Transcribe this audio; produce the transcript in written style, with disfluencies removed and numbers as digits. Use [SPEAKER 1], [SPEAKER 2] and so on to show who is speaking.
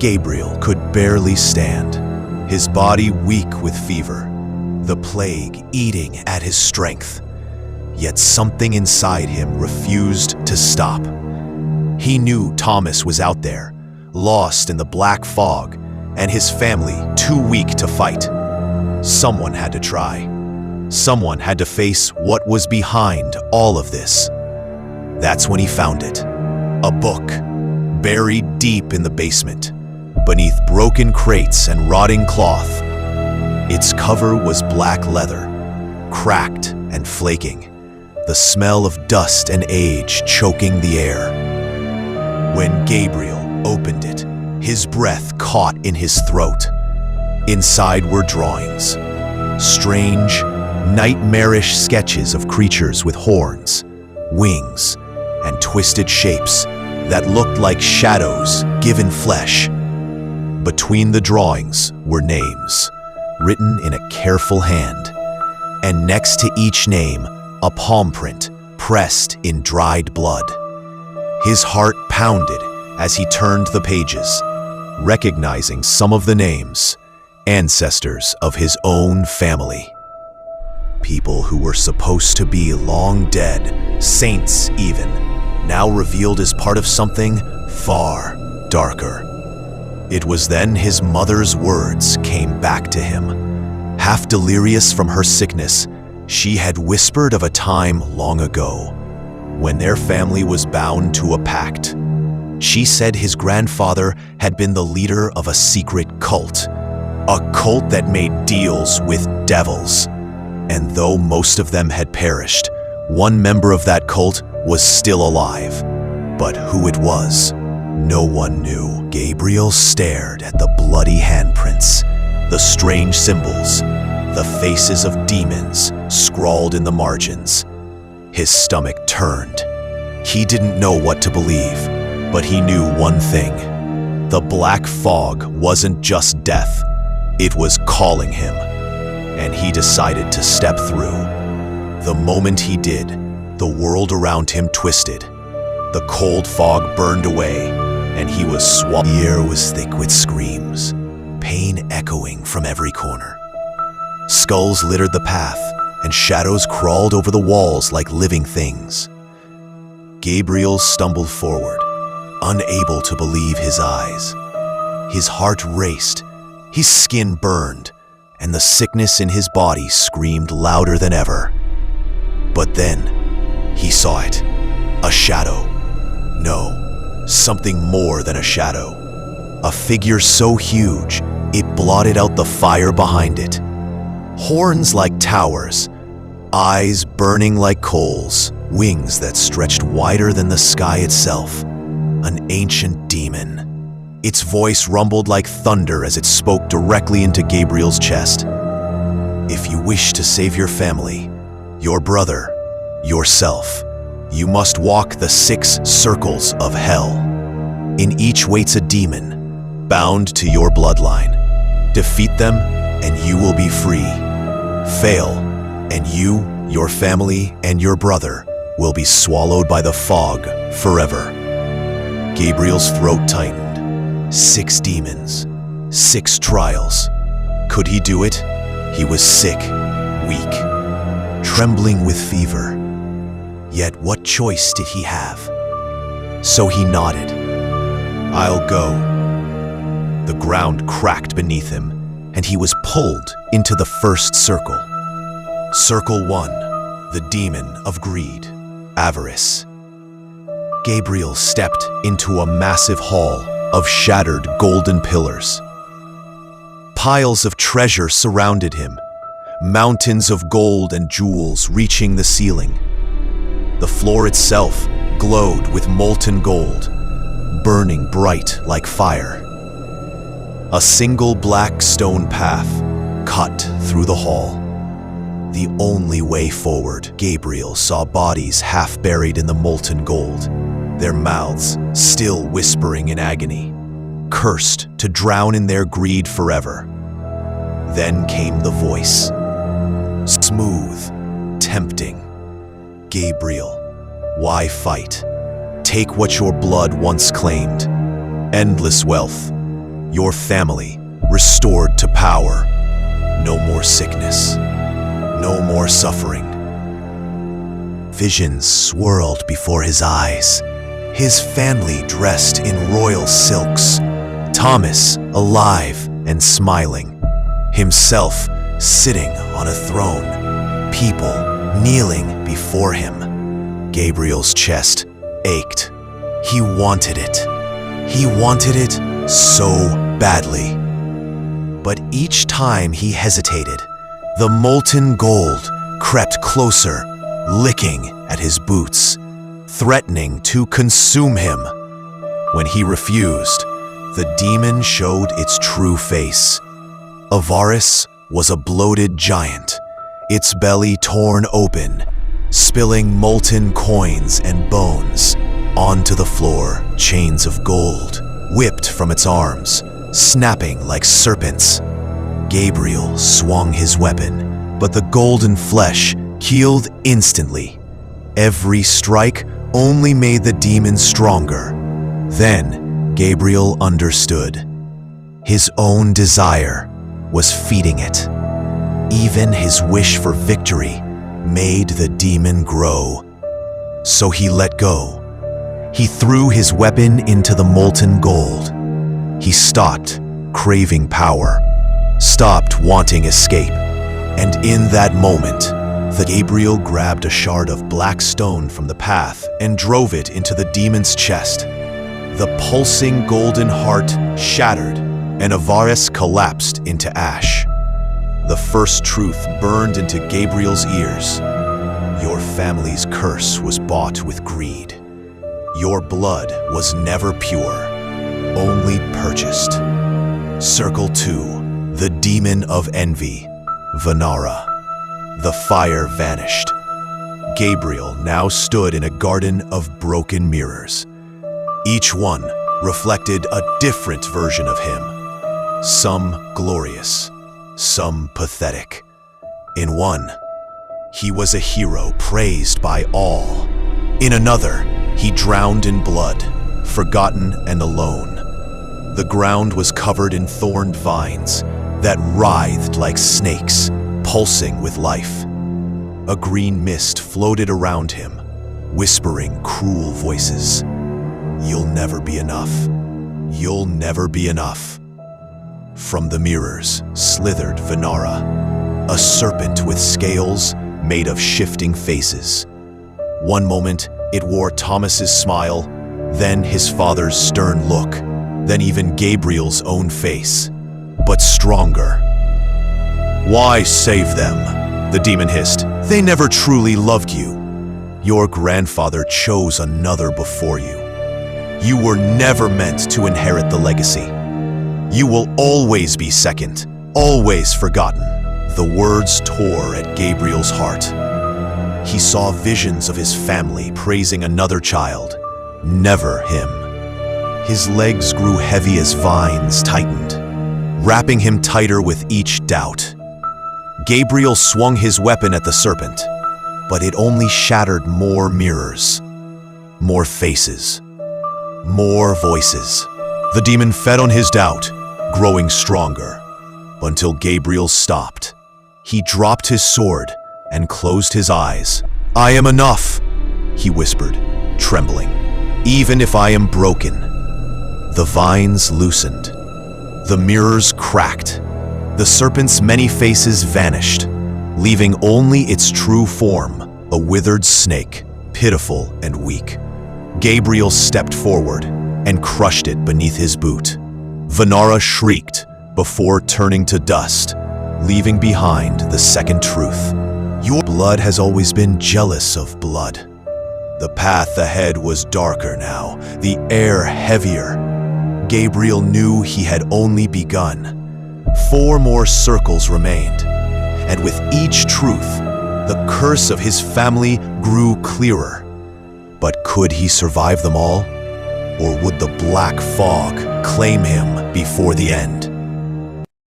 [SPEAKER 1] Gabriel could barely stand, his body weak with fever, the plague eating at his strength. Yet something inside him refused to stop. He knew Thomas was out there, lost in the black fog, and his family too weak to fight. Someone had to try. Someone had to face what was behind all of this. That's when he found it. A book, buried deep in the basement, beneath broken crates and rotting cloth. Its cover was black leather, cracked and flaking, the smell of dust and age choking the air. When Gabriel opened it, his breath caught in his throat. Inside were drawings, strange, nightmarish sketches of creatures with horns, wings, and twisted shapes that looked like shadows given flesh. Between the drawings were names, written in a careful hand, and next to each name, a palm print pressed in dried blood. His heart pounded as he turned the pages, recognizing some of the names, ancestors of his own family. People who were supposed to be long dead, saints even, now revealed as part of something far darker. It was then his mother's words came back to him. Half delirious from her sickness, she had whispered of a time long ago, when their family was bound to a pact. She said his grandfather had been the leader of a secret cult, a cult that made deals with devils. And though most of them had perished, one member of that cult was still alive. But who it was, no one knew. Gabriel stared at the bloody handprints, the strange symbols, the faces of demons scrawled in the margins. His stomach turned. He didn't know what to believe, but he knew one thing. The black fog wasn't just death, it was calling him. And he decided to step through. The moment he did, the world around him twisted. The cold fog burned away, and he was swallowed. The air was thick with screams, pain echoing from every corner. Skulls littered the path, and shadows crawled over the walls like living things. Gabriel stumbled forward, unable to believe his eyes. His heart raced, his skin burned, and the sickness in his body screamed louder than ever. But then, he saw it. A shadow. No, something more than a shadow. A figure so huge, it blotted out the fire behind it. Horns like towers, eyes burning like coals, wings that stretched wider than the sky itself. An ancient demon. Its voice rumbled like thunder as it spoke directly into Gabriel's chest. If you wish to save your family, your brother, yourself, you must walk the 6 circles of hell. In each waits a demon, bound to your bloodline. Defeat them, and you will be free. Fail, and you, your family, and your brother will be swallowed by the fog forever. Gabriel's throat tightened. 6 demons, 6 trials. Could he do it? He was sick, weak, trembling with fever. Yet what choice did he have? So he nodded. I'll go. The ground cracked beneath him, and he was pulled into the first circle. Circle 1, the demon of greed, Avaris. Gabriel stepped into a massive hall of shattered golden pillars. Piles of treasure surrounded him, mountains of gold and jewels reaching the ceiling. The floor itself glowed with molten gold, burning bright like fire. A single black stone path cut through the hall. The only way forward. Gabriel saw bodies half buried in the molten gold, their mouths still whispering in agony, cursed to drown in their greed forever. Then came the voice. Smooth, tempting. Gabriel, why fight? Take what your blood once claimed. Endless wealth, Your family restored to power. No more sickness. No more suffering. Visions swirled before his eyes. His family dressed in royal silks. Thomas alive and smiling. Himself sitting on a throne. People kneeling before him. Gabriel's chest ached. He wanted it. He wanted it so badly. But each time he hesitated, the molten gold crept closer, licking at his boots, threatening to consume him. When he refused, the demon showed its true face. Avaris was a bloated giant, its belly torn open, spilling molten coins and bones onto the floor. Chains of gold whipped from its arms, snapping like serpents. Gabriel swung his weapon, but the golden flesh healed instantly. Every strike only made the demon stronger. Then Gabriel understood. His own desire was feeding it. Even his wish for victory made the demon grow. So he let go. He threw his weapon into the molten gold. He stopped craving power, stopped wanting escape, and in that moment, the Gabriel grabbed a shard of black stone from the path and drove it into the demon's chest. The pulsing golden heart shattered, and Avaris collapsed into ash. The first truth burned into Gabriel's ears. Your family's curse was bought with greed. Your blood was never pure, only purchased. Circle 2, the demon of envy, Venara. The fire vanished. Gabriel now stood in a garden of broken mirrors. Each one reflected a different version of him. Some glorious, some pathetic. In one, he was a hero praised by all. In another, he drowned in blood, forgotten and alone. The ground was covered in thorned vines that writhed like snakes, pulsing with life. A green mist floated around him, whispering cruel voices. You'll never be enough. You'll never be enough. From the mirrors slithered Venara, a serpent with scales made of shifting faces. One moment, it wore Thomas's smile, then his father's stern look, then even Gabriel's own face, but stronger. Why save them? The demon hissed. They never truly loved you. Your grandfather chose another before you. You were never meant to inherit the legacy. You will always be second, always forgotten. The words tore at Gabriel's heart. He saw visions of his family praising another child, never him. His legs grew heavy as vines tightened, wrapping him tighter with each doubt. Gabriel swung his weapon at the serpent, but it only shattered more mirrors, more faces, more voices. The demon fed on his doubt, growing stronger, until Gabriel stopped. He dropped his sword and closed his eyes. I am enough, he whispered, trembling. Even if I am broken. The vines loosened. The mirrors cracked. The serpent's many faces vanished, leaving only its true form, a withered snake, pitiful and weak. Gabriel stepped forward and crushed it beneath his boot. Venara shrieked before turning to dust, leaving behind the second truth. Your blood has always been jealous of blood. The path ahead was darker now, the air heavier. Gabriel knew he had only begun. 4 more circles remained, and with each truth, the curse of his family grew clearer. But could he survive them all? Or would the black fog claim him before the end?